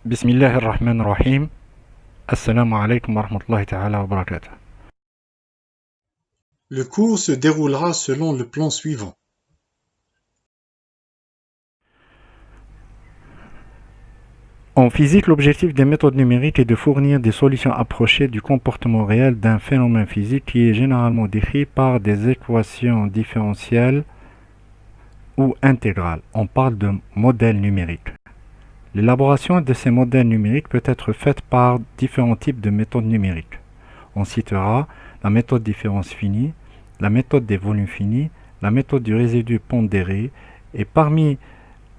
Bismillah ar-Rahman ar-Rahim. Assalamu alaikum wa rahmatullahi ta'ala wa barakatuh. Le cours se déroulera selon le plan suivant. En physique, l'objectif des méthodes numériques est de fournir des solutions approchées du comportement réel d'un phénomène physique qui est généralement décrit par des équations différentielles ou intégrales. On parle de modèles numériques. L'élaboration de ces modèles numériques peut être faite par différents types de méthodes numériques. On citera la méthode différence finie, la méthode des volumes finis, la méthode du résidu pondéré, et parmi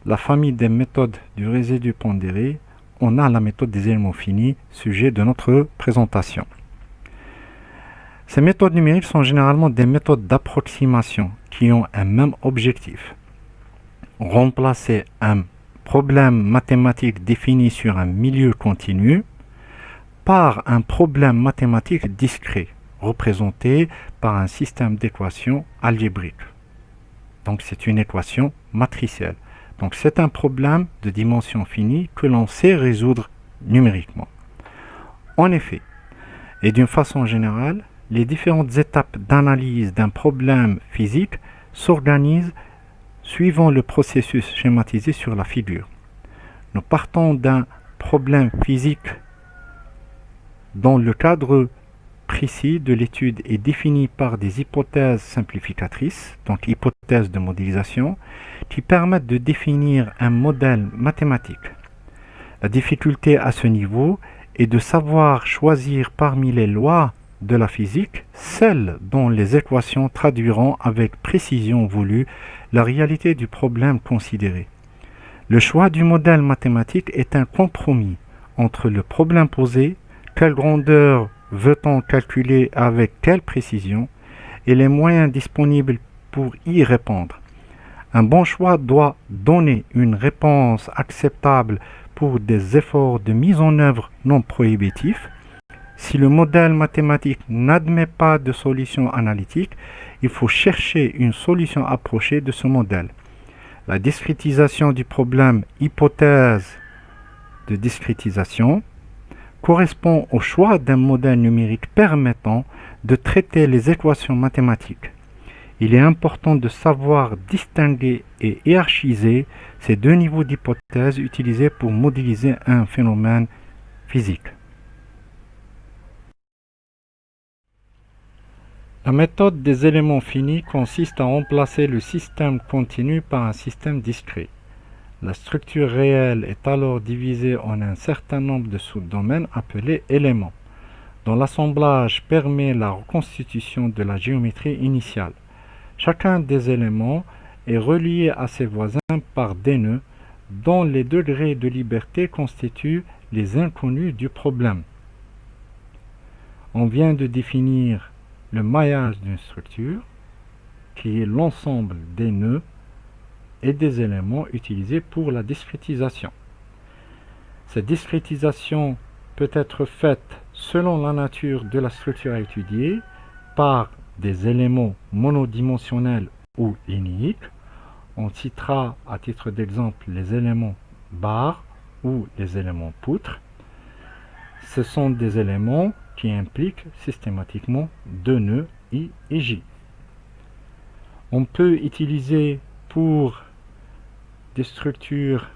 la famille des méthodes du résidu pondéré, on a la méthode des éléments finis, sujet de notre présentation. Ces méthodes numériques sont généralement des méthodes d'approximation qui ont un même objectif. Remplacer un problème mathématique défini sur un milieu continu par un problème mathématique discret, représenté par un système d'équations algébriques. Donc c'est une équation matricielle. Donc c'est un problème de dimension finie que l'on sait résoudre numériquement. En effet, et d'une façon générale, les différentes étapes d'analyse d'un problème physique s'organisent suivant le processus schématisé sur la figure. Nous partons d'un problème physique dont le cadre précis de l'étude est défini par des hypothèses simplificatrices, donc hypothèses de modélisation, qui permettent de définir un modèle mathématique. La difficulté à ce niveau est de savoir choisir parmi les lois de la physique celles dont les équations traduiront avec précision voulue la réalité du problème considéré. Le choix du modèle mathématique est un compromis entre le problème posé, quelle grandeur veut-on calculer avec quelle précision, et les moyens disponibles pour y répondre. Un bon choix doit donner une réponse acceptable pour des efforts de mise en œuvre non prohibitifs. Si le modèle mathématique n'admet pas de solution analytique, il faut chercher une solution approchée de ce modèle. La discrétisation du problème hypothèse de discrétisation correspond au choix d'un modèle numérique permettant de traiter les équations mathématiques. Il est important de savoir distinguer et hiérarchiser ces deux niveaux d'hypothèses utilisés pour modéliser un phénomène physique. La méthode des éléments finis consiste à remplacer le système continu par un système discret. La structure réelle est alors divisée en un certain nombre de sous-domaines appelés éléments, dont l'assemblage permet la reconstitution de la géométrie initiale. Chacun des éléments est relié à ses voisins par des nœuds, dont les degrés de liberté constituent les inconnus du problème. On vient de définir le maillage d'une structure, qui est l'ensemble des nœuds et des éléments utilisés pour la discrétisation. Cette discrétisation peut être faite selon la nature de la structure à étudier par des éléments monodimensionnels ou linéiques. On citera à titre d'exemple les éléments barres ou les éléments poutres. Ce sont des éléments qui impliquent systématiquement deux nœuds I et J. On peut utiliser pour des structures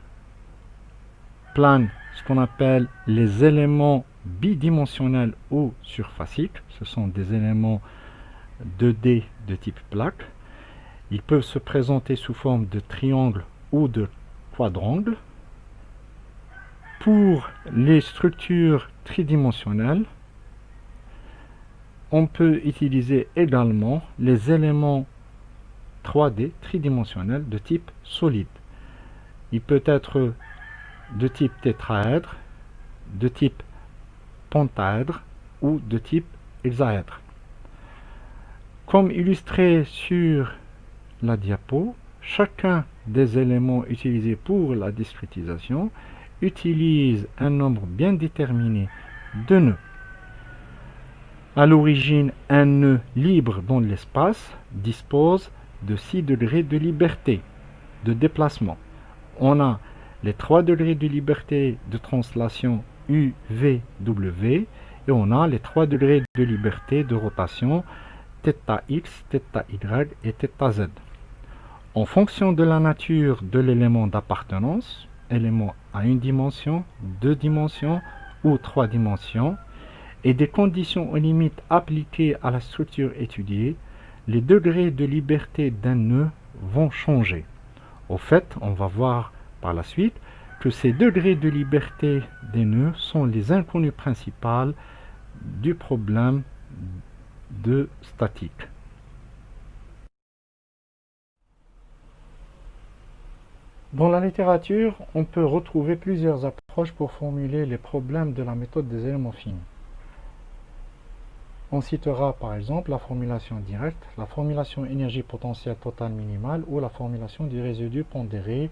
planes ce qu'on appelle les éléments bidimensionnels ou surfaciques. Ce sont des éléments 2D de type plaque. Ils peuvent se présenter sous forme de triangle ou de quadrangle. Pour les structures tridimensionnelles, on peut utiliser également les éléments 3D tridimensionnels de type solide. Il peut être de type tétraèdre, de type pentaèdre ou de type hexaèdre. Comme illustré sur la diapo, chacun des éléments utilisés pour la discrétisation utilise un nombre bien déterminé de nœuds. À l'origine, un nœud libre dans l'espace dispose de 6 degrés de liberté de déplacement. On a les 3 degrés de liberté de translation U, V, W, et on a les 3 degrés de liberté de rotation θx, θy et θz. En fonction de la nature de l'élément d'appartenance, élément à une dimension, 2 dimensions ou 3 dimensions, et des conditions aux limites appliquées à la structure étudiée, les degrés de liberté d'un nœud vont changer. Au fait, on va voir par la suite que ces degrés de liberté des nœuds sont les inconnues principales du problème de statique. Dans la littérature, on peut retrouver plusieurs approches pour formuler les problèmes de la méthode des éléments finis. On citera par exemple la formulation directe, la formulation énergie potentielle totale minimale ou la formulation du résidu pondéré.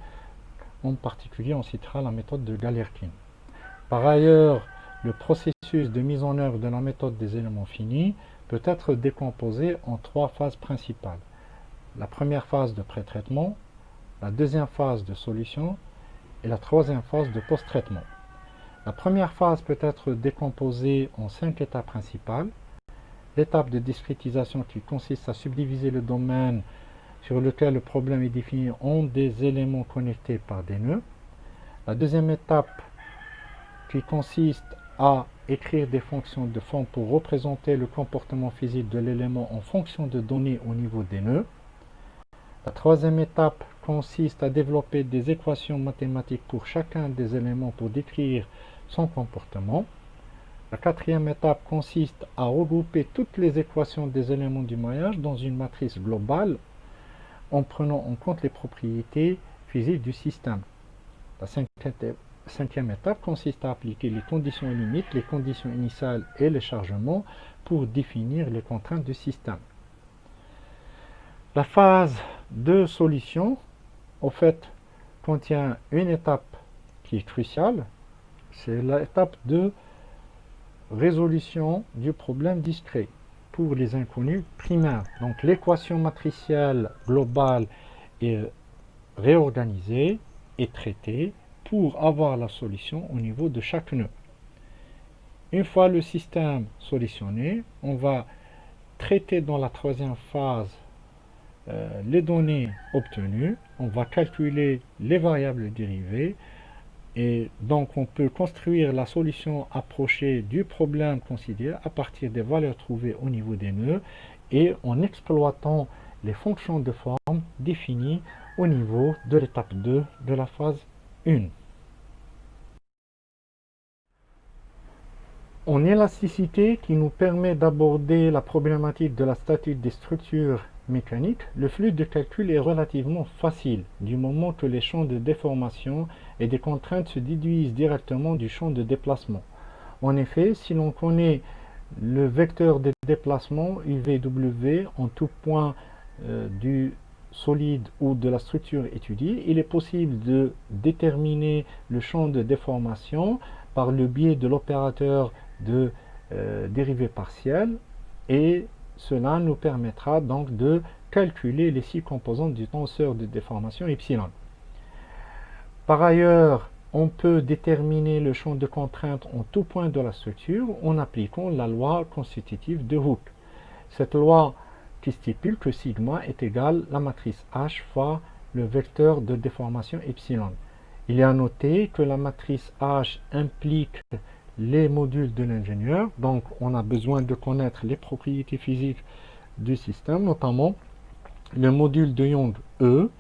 En particulier, on citera la méthode de Galerkin. Par ailleurs, le processus de mise en œuvre de la méthode des éléments finis peut être décomposé en 3 phases principales. La première phase de pré-traitement, la deuxième phase de solution et la troisième phase de post-traitement. La première phase peut être décomposée en 5 étapes principales. L'étape de discrétisation qui consiste à subdiviser le domaine sur lequel le problème est défini en des éléments connectés par des nœuds. La deuxième étape qui consiste à écrire des fonctions de forme pour représenter le comportement physique de l'élément en fonction de données au niveau des nœuds. La troisième étape consiste à développer des équations mathématiques pour chacun des éléments pour décrire son comportement. La quatrième étape consiste à regrouper toutes les équations des éléments du maillage dans une matrice globale en prenant en compte les propriétés physiques du système. La cinquième étape consiste à appliquer les conditions limites, les conditions initiales et les chargements pour définir les contraintes du système. La phase de solution, au fait, contient une étape qui est cruciale, c'est l'étape de résolution du problème discret pour les inconnus primaires. Donc l'équation matricielle globale est réorganisée et traitée pour avoir la solution au niveau de chaque nœud. Une fois le système solutionné, on va traiter dans la troisième phase les données obtenues, on va calculer les variables dérivées, et donc on peut construire la solution approchée du problème considéré à partir des valeurs trouvées au niveau des nœuds et en exploitant les fonctions de forme définies au niveau de l'étape 2 de la phase 1. En élasticité qui nous permet d'aborder la problématique de la statique des structures mécaniques, le flux de calcul est relativement facile du moment que les champs de déformation et des contraintes se déduisent directement du champ de déplacement. En effet, si l'on connaît le vecteur de déplacement UVW en tout point du solide ou de la structure étudiée, il est possible de déterminer le champ de déformation par le biais de l'opérateur de dérivée partielle, et cela nous permettra donc de calculer les 6 composantes du tenseur de déformation epsilon. Par ailleurs, on peut déterminer le champ de contrainte en tout point de la structure en appliquant la loi constitutive de Hooke. Cette loi qui stipule que sigma est égal à la matrice H fois le vecteur de déformation epsilon. Il est à noter que la matrice H implique les modules de l'ingénieur, donc on a besoin de connaître les propriétés physiques du système, notamment le module de Young E,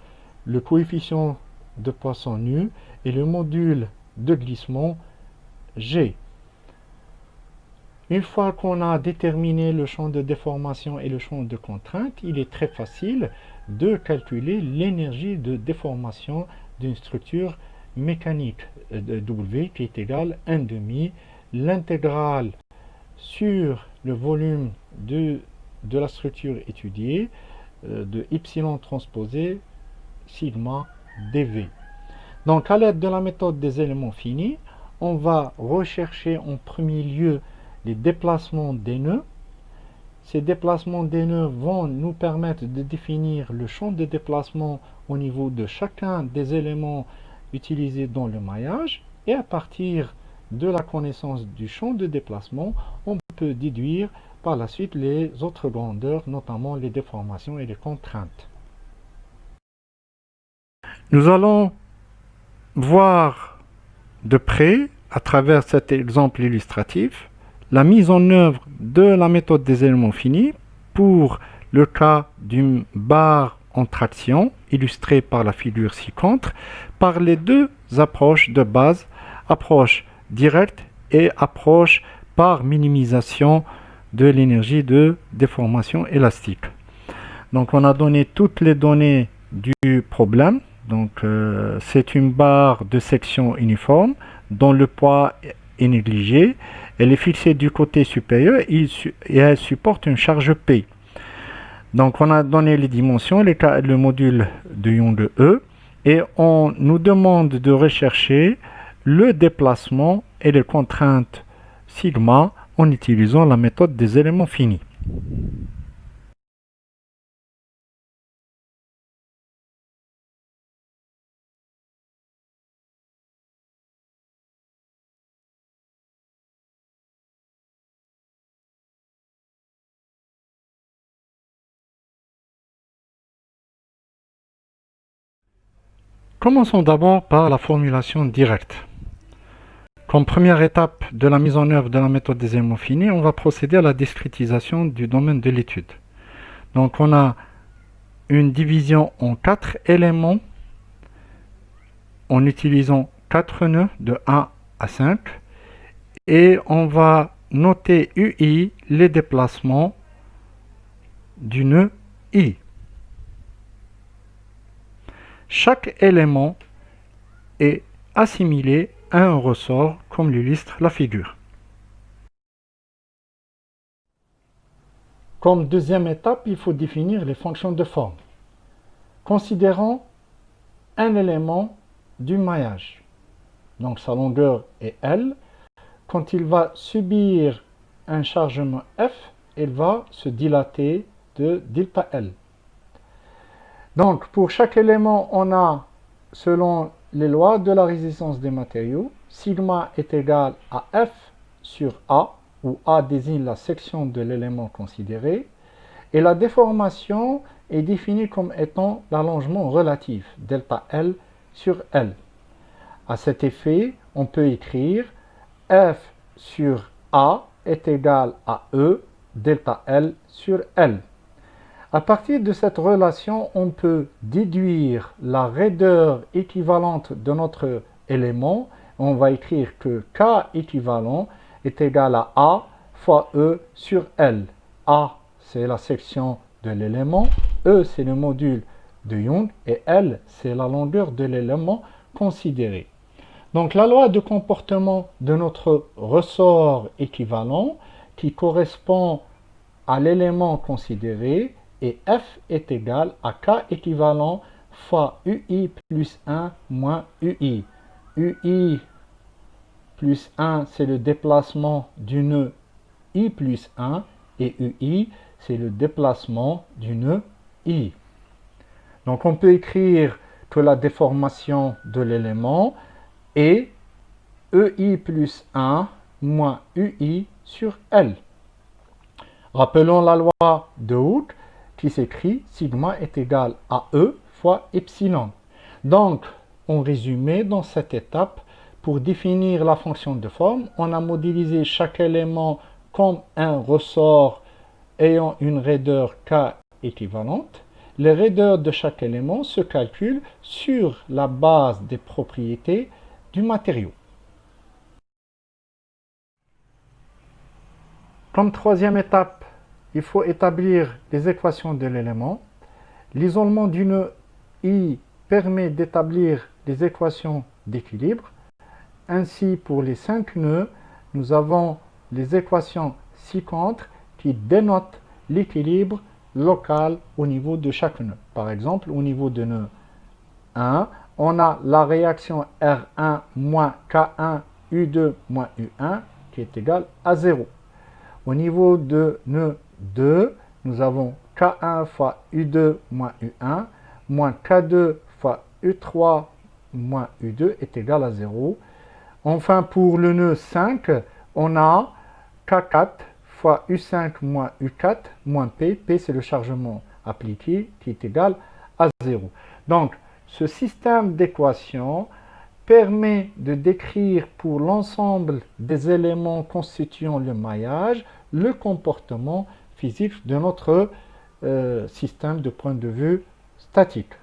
le coefficient de Poisson nu et le module de glissement G. Une fois qu'on a déterminé le champ de déformation et le champ de contrainte, il est très facile de calculer l'énergie de déformation d'une structure mécanique W qui est égale à 1/2 l'intégrale sur le volume de la structure étudiée de epsilon transposé sigma dV. Donc à l'aide de la méthode des éléments finis, on va rechercher en premier lieu les déplacements des nœuds. Ces déplacements des nœuds vont nous permettre de définir le champ de déplacement au niveau de chacun des éléments utilisés dans le maillage et à partir de la connaissance du champ de déplacement, on peut déduire par la suite les autres grandeurs, notamment les déformations et les contraintes. Nous allons voir de près, à travers cet exemple illustratif, la mise en œuvre de la méthode des éléments finis pour le cas d'une barre en traction, illustrée par la figure ci-contre, par les deux approches de base, approche directe et approche par minimisation de l'énergie de déformation élastique. Donc on a donné toutes les données du problème. Donc c'est une barre de section uniforme dont le poids est négligé. Elle est fixée du côté supérieur et elle supporte une charge P. Donc on a donné les dimensions, le module de ion de E, et on nous demande de rechercher le déplacement et les contraintes sigma en utilisant la méthode des éléments finis. Commençons d'abord par la formulation directe. Comme première étape de la mise en œuvre de la méthode des éléments finis, on va procéder à la discrétisation du domaine de l'étude. Donc on a une division en 4 éléments en utilisant 4 nœuds de 1 à 5 et on va noter UI les déplacements du nœud I. Chaque élément est assimilé à un ressort comme l'illustre la figure. Comme deuxième étape, il faut définir les fonctions de forme. Considérons un élément du maillage. Donc sa longueur est L. Quand il va subir un chargement F, il va se dilater de delta L. Donc pour chaque élément, on a, selon les lois de la résistance des matériaux, sigma est égal à F sur A, où A désigne la section de l'élément considéré, et la déformation est définie comme étant l'allongement relatif, delta L sur L. À cet effet, on peut écrire F sur A est égal à E, delta L sur L. À partir de cette relation, on peut déduire la raideur équivalente de notre élément. On va écrire que K équivalent est égal à A fois E sur L. A, c'est la section de l'élément, E, c'est le module de Young, et L, c'est la longueur de l'élément considéré. Donc la loi de comportement de notre ressort équivalent, qui correspond à l'élément considéré, et F est égal à K équivalent fois UI plus 1 moins UI. UI plus 1, c'est le déplacement du nœud I plus 1, et UI, c'est le déplacement du nœud I. Donc on peut écrire que la déformation de l'élément est EI plus 1 moins UI sur L. Rappelons la loi de Hooke qui s'écrit sigma est égal à E fois epsilon. Donc, en résumé, dans cette étape, pour définir la fonction de forme, on a modélisé chaque élément comme un ressort ayant une raideur K équivalente. Les raideurs de chaque élément se calculent sur la base des propriétés du matériau. Comme troisième étape, il faut établir les équations de l'élément. L'isolement du nœud I permet d'établir les équations d'équilibre. Ainsi, pour les 5 nœuds, nous avons les équations ci-contre qui dénotent l'équilibre local au niveau de chaque nœud. Par exemple, au niveau de nœud 1, on a la réaction R1 moins K1 U2 moins U1 qui est égale à 0. Au niveau de nœud 2, nous avons K1 fois U2 moins U1 moins K2 fois U3 moins U2 est égal à 0. Enfin, pour le nœud 5, on a K4 fois U5 moins U4 moins P. P, c'est le chargement appliqué qui est égal à 0. Donc, ce système d'équations permet de décrire pour l'ensemble des éléments constituant le maillage le comportement physique de notre système de point de vue statique.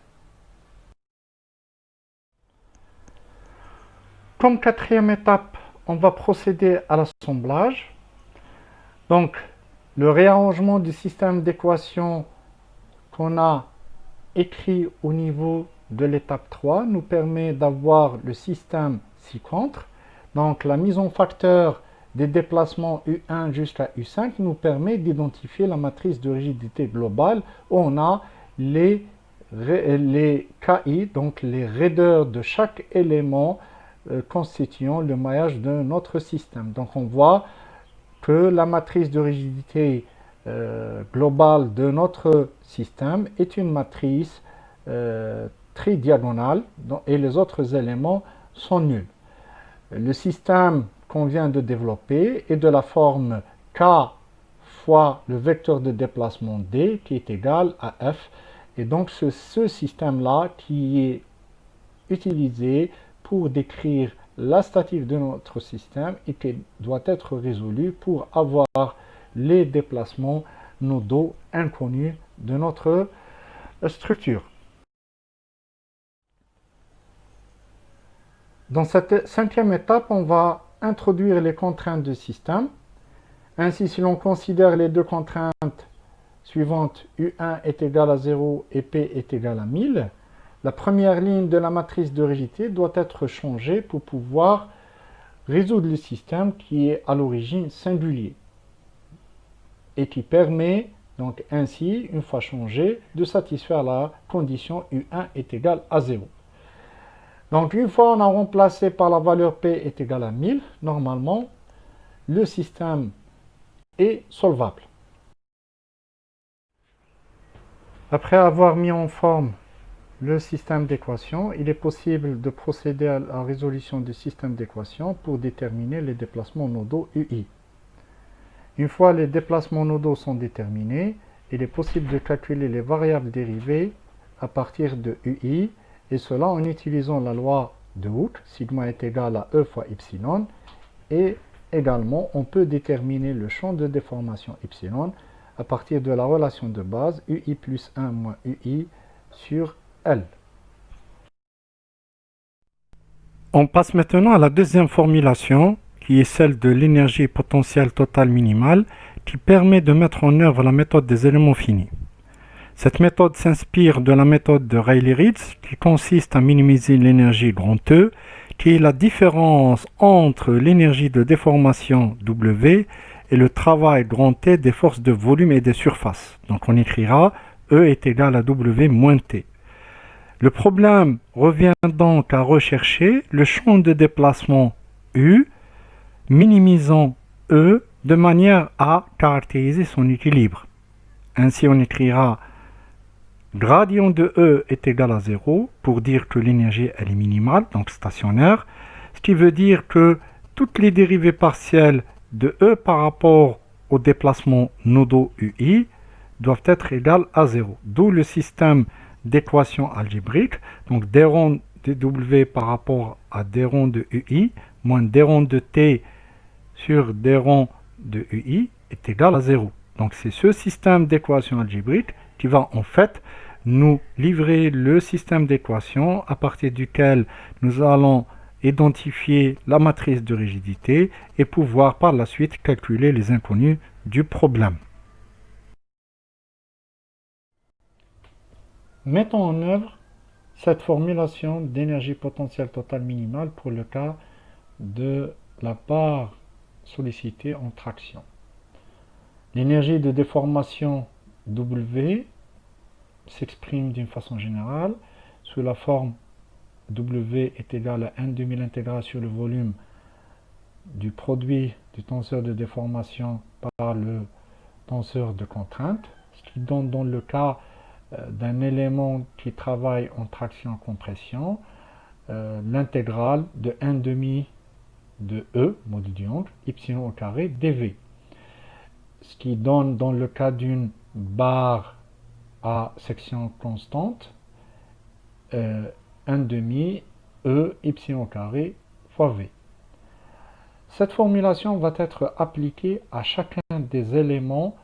Comme quatrième étape, on va procéder à l'assemblage. Donc, le réarrangement du système d'équations qu'on a écrit au niveau de l'étape 3 nous permet d'avoir le système ci-contre. Donc, la mise en facteur des déplacements U1 jusqu'à U5 nous permet d'identifier la matrice de rigidité globale où on a les KI, donc les raideurs de chaque élément constituant le maillage de notre système. Donc, on voit que la matrice de rigidité globale de notre système est une matrice tridiagonale et les autres éléments sont nuls. Le système qu'on vient de développer est de la forme K fois le vecteur de déplacement D qui est égal à F. Et donc ce système-là qui est utilisé pour décrire la statique de notre système et qui doit être résolu pour avoir les déplacements nodaux inconnus de notre structure. Dans cette cinquième étape, on va introduire les contraintes du système. Ainsi, si l'on considère les deux contraintes suivantes, U1 est égal à 0 et P est égal à 1000, la première ligne de la matrice de rigidité doit être changée pour pouvoir résoudre le système qui est à l'origine singulier et qui permet donc ainsi, une fois changé, de satisfaire la condition U1 est égal à 0. Donc une fois on a remplacé par la valeur P est égal à 1000, normalement, le système est solvable. Après avoir mis en forme le système d'équations, il est possible de procéder à la résolution du système d'équations pour déterminer les déplacements nodaux UI. Une fois les déplacements nodaux sont déterminés, il est possible de calculer les variables dérivées à partir de UI, et cela en utilisant la loi de Hooke, sigma est égal à E fois epsilon, et également on peut déterminer le champ de déformation epsilon à partir de la relation de base UI plus 1 moins UI sur L. On passe maintenant à la deuxième formulation, qui est celle de l'énergie potentielle totale minimale, qui permet de mettre en œuvre la méthode des éléments finis. Cette méthode s'inspire de la méthode de Rayleigh-Ritz, qui consiste à minimiser l'énergie grand E, qui est la différence entre l'énergie de déformation W et le travail grand T des forces de volume et des surfaces. Donc on écrira E est égal à W moins T. Le problème revient donc à rechercher le champ de déplacement U, minimisant E de manière à caractériser son équilibre. Ainsi, on écrira gradient de E est égal à 0 pour dire que l'énergie elle est minimale, donc stationnaire, ce qui veut dire que toutes les dérivées partielles de E par rapport au déplacement nodaux UI doivent être égales à 0. D'où le système d'équation algébrique, donc d rond de W par rapport à d rond de UI moins d rond de T sur d rond de UI est égal à 0. Donc c'est ce système d'équation algébrique qui va en fait nous livrer le système d'équation à partir duquel nous allons identifier la matrice de rigidité et pouvoir par la suite calculer les inconnus du problème. Mettons en œuvre cette formulation d'énergie potentielle totale minimale pour le cas de la barre sollicitée en traction. L'énergie de déformation W s'exprime d'une façon générale sous la forme W est égal à 1 demi l'intégrale sur le volume du produit du tenseur de déformation par le tenseur de contrainte, ce qui donne dans le cas d'un élément qui travaille en traction-compression, l'intégrale de 1 demi de E, module du angle, epsilon au carré dv. Ce qui donne, dans le cas d'une barre à section constante, 1 demi E epsilon au carré fois V. Cette formulation va être appliquée à chacun des éléments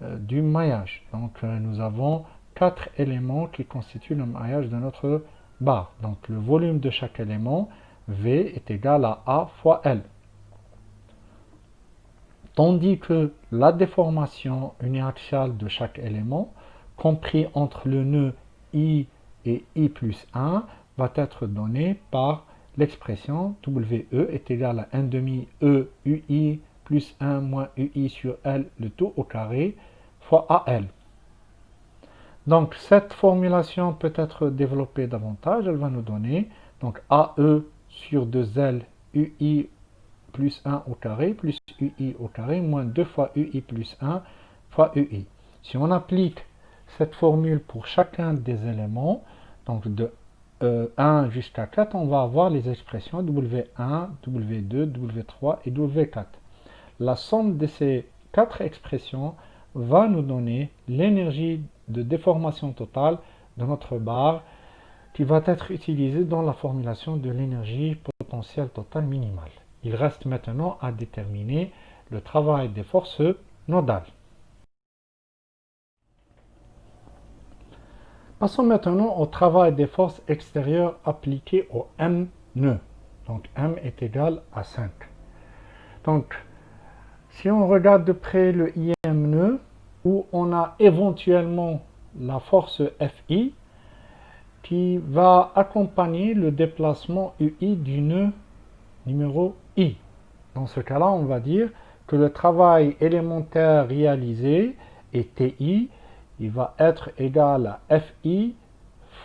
du maillage. Donc nous avons 4 éléments qui constituent le maillage de notre barre. Donc le volume de chaque élément, V, est égal à A fois L. Tandis que la déformation uniaxiale de chaque élément, compris entre le nœud I et I plus 1, va être donnée par l'expression WE est égal à 1 demi E UI plus 1 moins UI sur L, le tout au carré, fois AL. Donc cette formulation peut être développée davantage. Elle va nous donner donc AE sur 2L UI plus 1 au carré plus UI au carré moins 2 fois UI plus 1 fois UI. Si on applique cette formule pour chacun des éléments, donc de 1 jusqu'à 4, on va avoir les expressions W1, W2, W3 et W4. La somme de ces 4 expressions va nous donner l'énergie de déformation totale de notre barre qui va être utilisée dans la formulation de l'énergie potentielle totale minimale. Il reste maintenant à déterminer le travail des forces nodales. Passons maintenant au travail des forces extérieures appliquées au M nœud. Donc M est égal à 5. Donc si on regarde de près le IM nœud, où on a éventuellement la force FI qui va accompagner le déplacement UI du nœud numéro I. Dans ce cas-là, on va dire que le travail élémentaire réalisé est TI, il va être égal à FI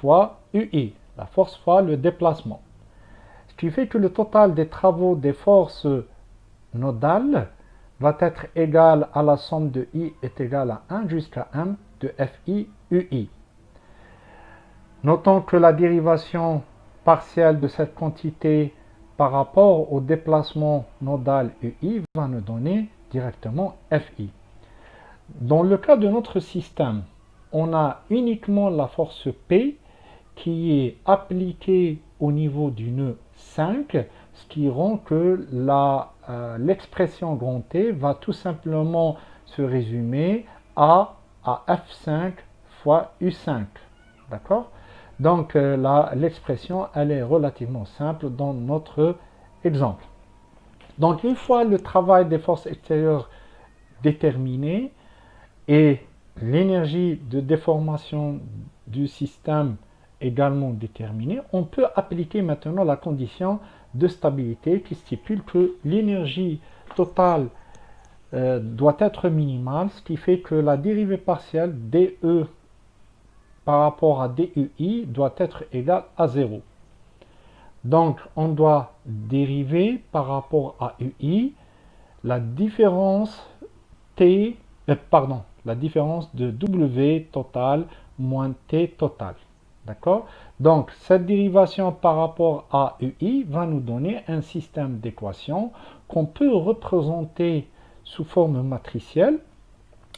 fois UI, la force fois le déplacement. Ce qui fait que le total des travaux des forces nodales va être égal à la somme de I est égal à 1 jusqu'à M de FI UI. Notons que la dérivation partielle de cette quantité par rapport au déplacement nodal UI va nous donner directement FI. Dans le cas de notre système, on a uniquement la force P qui est appliquée au niveau du nœud 5, ce qui rend que l'expression grand T va tout simplement se résumer à F5 fois U5. D'accord? Donc l'expression, elle est relativement simple dans notre exemple. Donc une fois le travail des forces extérieures déterminé et l'énergie de déformation du système également déterminée, on peut appliquer maintenant la condition de stabilité qui stipule que l'énergie totale doit être minimale, ce qui fait que la dérivée partielle dE par rapport à DUI doit être égale à 0. Donc, on doit dériver par rapport à UI la différence la différence de W total moins T total. D'accord? Donc, cette dérivation par rapport à UI va nous donner un système d'équations qu'on peut représenter sous forme matricielle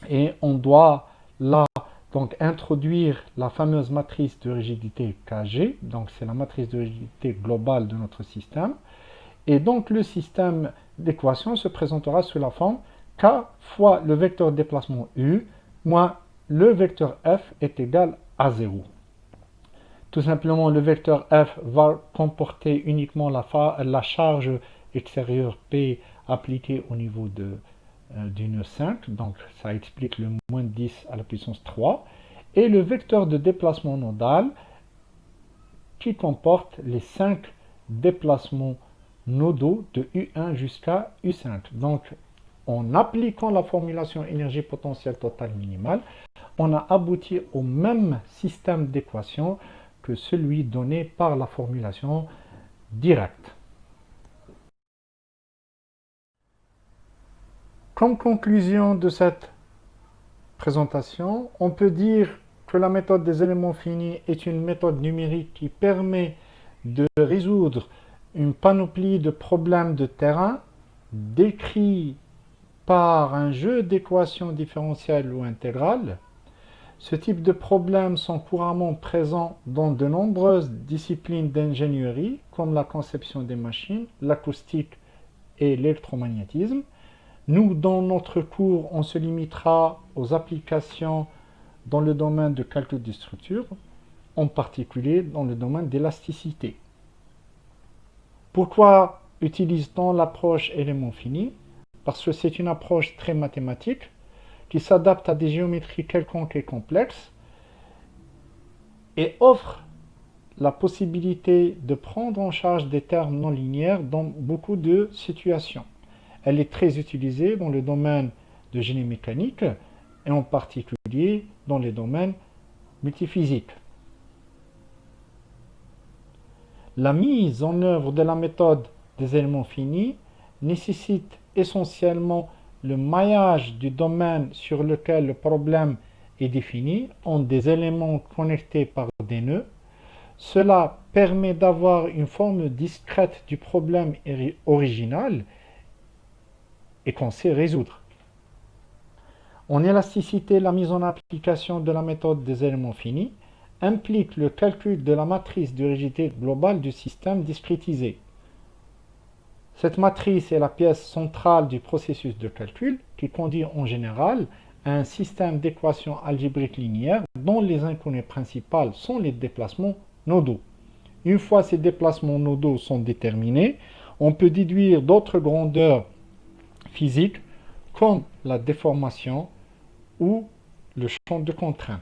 et on doit là donc introduire la fameuse matrice de rigidité Kg, donc c'est la matrice de rigidité globale de notre système, et donc le système d'équation se présentera sous la forme K fois le vecteur de déplacement U moins le vecteur F est égal à 0. Tout simplement, le vecteur F va comporter uniquement la charge extérieure P appliquée au niveau du nœud 5, donc ça explique le moins 10 à la puissance 3, et le vecteur de déplacement nodal qui comporte les 5 déplacements nodaux de U1 jusqu'à U5. Donc, en appliquant la formulation énergie potentielle totale minimale, on a abouti au même système d'équation que celui donné par la formulation directe. Comme conclusion de cette présentation, on peut dire que la méthode des éléments finis est une méthode numérique qui permet de résoudre une panoplie de problèmes de terrain décrits par un jeu d'équations différentielles ou intégrales. Ce type de problèmes sont couramment présents dans de nombreuses disciplines d'ingénierie, comme la conception des machines, l'acoustique et l'électromagnétisme. Nous, dans notre cours, on se limitera aux applications dans le domaine de calcul de structure, en particulier dans le domaine d'élasticité. Pourquoi utilise-t-on l'approche élément fini? Parce que c'est une approche très mathématique qui s'adapte à des géométries quelconques et complexes et offre la possibilité de prendre en charge des termes non linéaires dans beaucoup de situations. Elle est très utilisée dans le domaine de génie mécanique et en particulier dans les domaines multiphysiques. La mise en œuvre de la méthode des éléments finis nécessite essentiellement le maillage du domaine sur lequel le problème est défini en des éléments connectés par des nœuds. Cela permet d'avoir une forme discrète du problème original et qu'on sait résoudre. En élasticité, la mise en application de la méthode des éléments finis implique le calcul de la matrice de rigidité globale du système discrétisé. Cette matrice est la pièce centrale du processus de calcul qui conduit en général à un système d'équations algébriques linéaires dont les inconnues principales sont les déplacements nodaux. Une fois ces déplacements nodaux sont déterminés, on peut déduire d'autres grandeurs physiques comme la déformation ou le champ de contrainte.